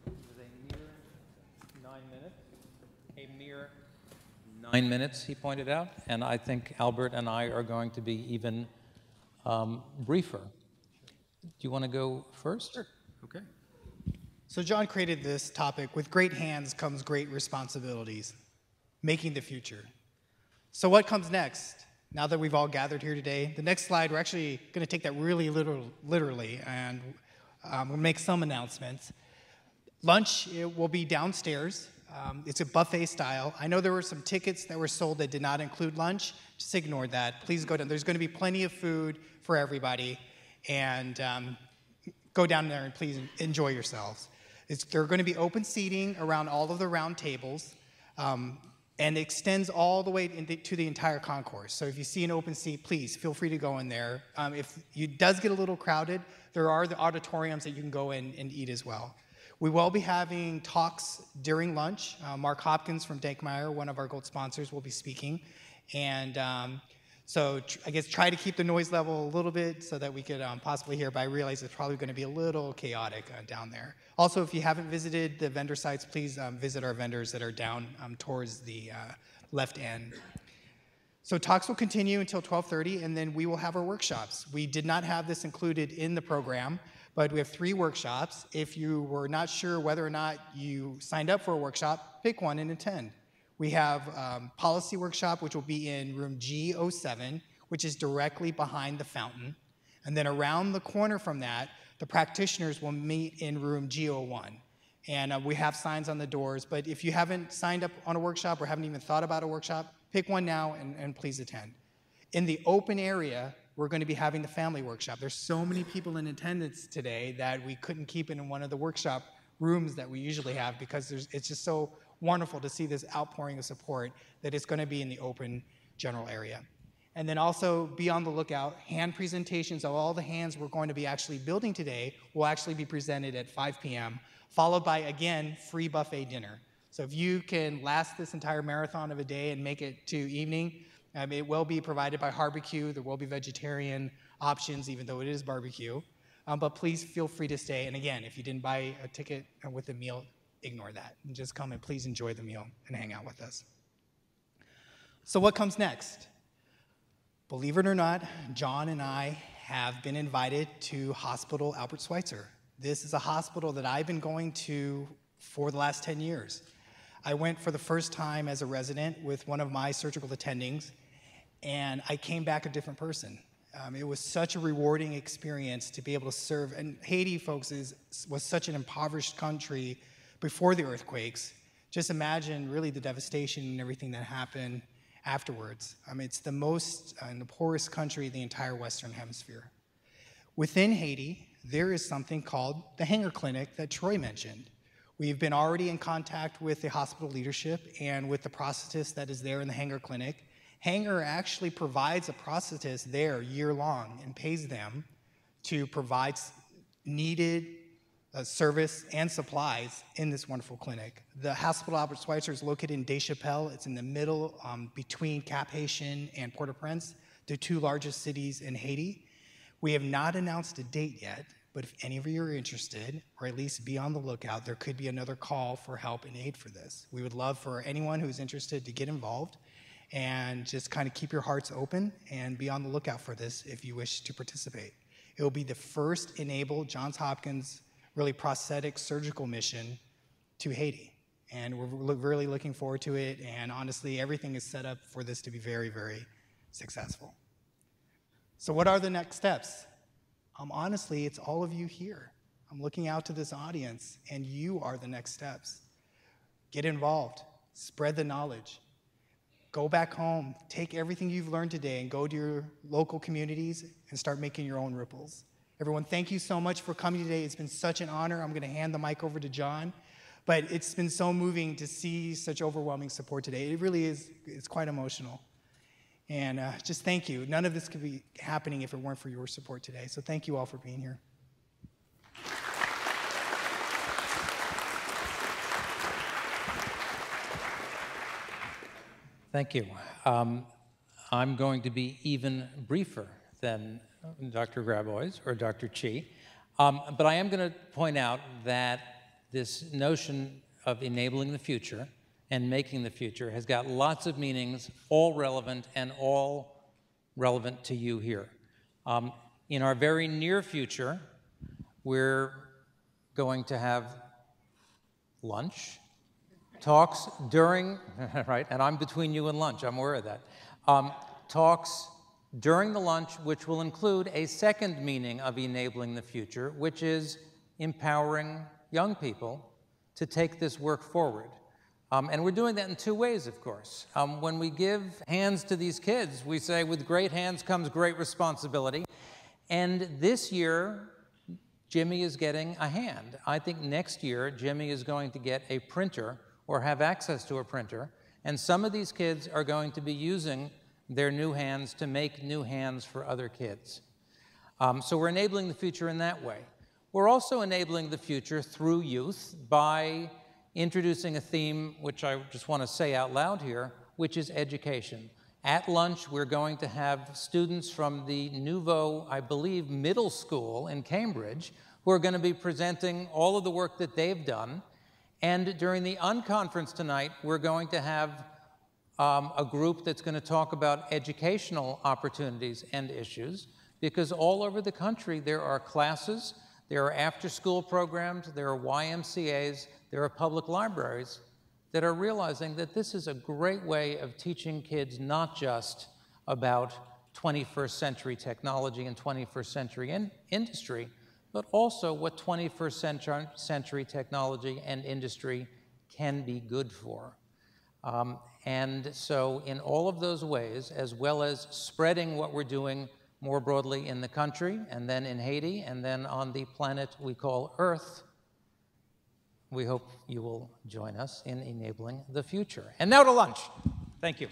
It was a mere 9 minutes. A mere 9 minutes, he pointed out, and I think Albert and I are going to be even briefer. Do you want to go first? Sure. Okay. So John created this topic, with great hands comes great responsibilities, making the future. So what comes next? Now that we've all gathered here today, the next slide, we're actually going to take that really literally, and we'll make some announcements. Lunch, it will be downstairs. It's a buffet style. I know there were some tickets that were sold that did not include lunch. Just ignore that. Please go down. There's going to be plenty of food for everybody, and go down there and please enjoy yourselves. There are going to be open seating around all of the round tables, and it extends all the way to the entire concourse. So if you see an open seat, please feel free to go in there. If it does get a little crowded, there are the auditoriums that you can go in and eat as well. We will be having talks during lunch. Mark Hopkins from Dankmeyer, one of our gold sponsors, will be speaking. And so I guess try to keep the noise level a little bit so that we could possibly hear, but I realize it's probably going to be a little chaotic down there. Also, if you haven't visited the vendor sites, please visit our vendors that are down towards the left end. So talks will continue until 12:30, and then we will have our workshops. We did not have this included in the program, but we have 3 workshops. If you were not sure whether or not you signed up for a workshop, pick one and attend. We have policy workshop, which will be in room G07, which is directly behind the fountain. And then around the corner from that, the practitioners will meet in room G01. And we have signs on the doors, but if you haven't signed up on a workshop or haven't even thought about a workshop, pick one now and please attend. In the open area, we're going to be having the family workshop. There's so many people in attendance today that we couldn't keep it in one of the workshop rooms that we usually have because it's just so wonderful to see this outpouring of support that it's going to be in the open general area. And then also be on the lookout. Hand presentations of all the hands we're going to be actually building today will actually be presented at 5 p.m., followed by, again, free buffet dinner. So if you can last this entire marathon of a day and make it to evening, it will be provided by barbecue. There will be vegetarian options, even though it is barbecue. But please feel free to stay. And again, if you didn't buy a ticket with a meal, ignore that and just come and please enjoy the meal and hang out with us. So what comes next? Believe it or not, John and I have been invited to Hospital Albert Schweitzer. This is a hospital that I've been going to for the last 10 years. I went for the first time as a resident with one of my surgical attendings, and I came back a different person. It was such a rewarding experience to be able to serve. And Haiti, folks, was such an impoverished country before the earthquakes. Just imagine really the devastation and everything that happened afterwards. It's the most and the poorest country in the entire Western Hemisphere. Within Haiti, there is something called the Hanger Clinic that Troy mentioned. We've been already in contact with the hospital leadership and with the prosthetist that is there in the Hanger Clinic. Hanger actually provides a prosthetist there year-long and pays them to provide needed service and supplies in this wonderful clinic. The Hospital Albert Schweitzer is located in Deschapelles. It's in the middle between Cap-Haïtien and Port-au-Prince, the 2 largest cities in Haiti. We have not announced a date yet, but if any of you are interested, or at least be on the lookout, there could be another call for help and aid for this. We would love for anyone who's interested to get involved and just kind of keep your hearts open and be on the lookout for this if you wish to participate. It will be the first e-NABLE Johns Hopkins really prosthetic surgical mission to Haiti. And we're really looking forward to it. And honestly, everything is set up for this to be very, very successful. So what are the next steps? Honestly, it's all of you here. I'm looking out to this audience, and you are the next steps. Get involved. Spread the knowledge. Go back home. Take everything you've learned today and go to your local communities and start making your own ripples. Everyone, thank you so much for coming today. It's been such an honor. I'm going to hand the mic over to John. But it's been so moving to see such overwhelming support today. It really is. It's quite emotional. And just thank you. None of this could be happening if it weren't for your support today. So thank you all for being here. Thank you. I'm going to be even briefer than Dr. Grabois or Dr. Chi. But I am going to point out that this notion of enabling the future and making the future has got lots of meanings, all relevant and all relevant to you here. In our very near future, we're going to have lunch, talks during, right, and I'm between you and lunch, I'm aware of that. Talks during the lunch, which will include a second meaning of enabling the future, which is empowering young people to take this work forward. And we're doing that in two ways, of course. When we give hands to these kids, we say, with great hands comes great responsibility. And this year, Jimmy is getting a hand. I think next year, Jimmy is going to get a printer or have access to a printer. And some of these kids are going to be using their new hands to make new hands for other kids. So we're enabling the future in that way. We're also enabling the future through youth by introducing a theme which I just want to say out loud here, which is education. At lunch, we're going to have students from the Nouveau, I believe, middle school in Cambridge who are going to be presenting all of the work that they've done. And during the unconference tonight, we're going to have a group that's going to talk about educational opportunities and issues, because all over the country there are classes, there are after-school programs, there are YMCAs, there are public libraries that are realizing that this is a great way of teaching kids not just about 21st century technology and 21st century industry, but also what 21st century technology and industry can be good for. And so in all of those ways, as well as spreading what we're doing more broadly in the country, and then in Haiti, and then on the planet we call Earth, we hope you will join us in enabling the future. And now to lunch. Thank you.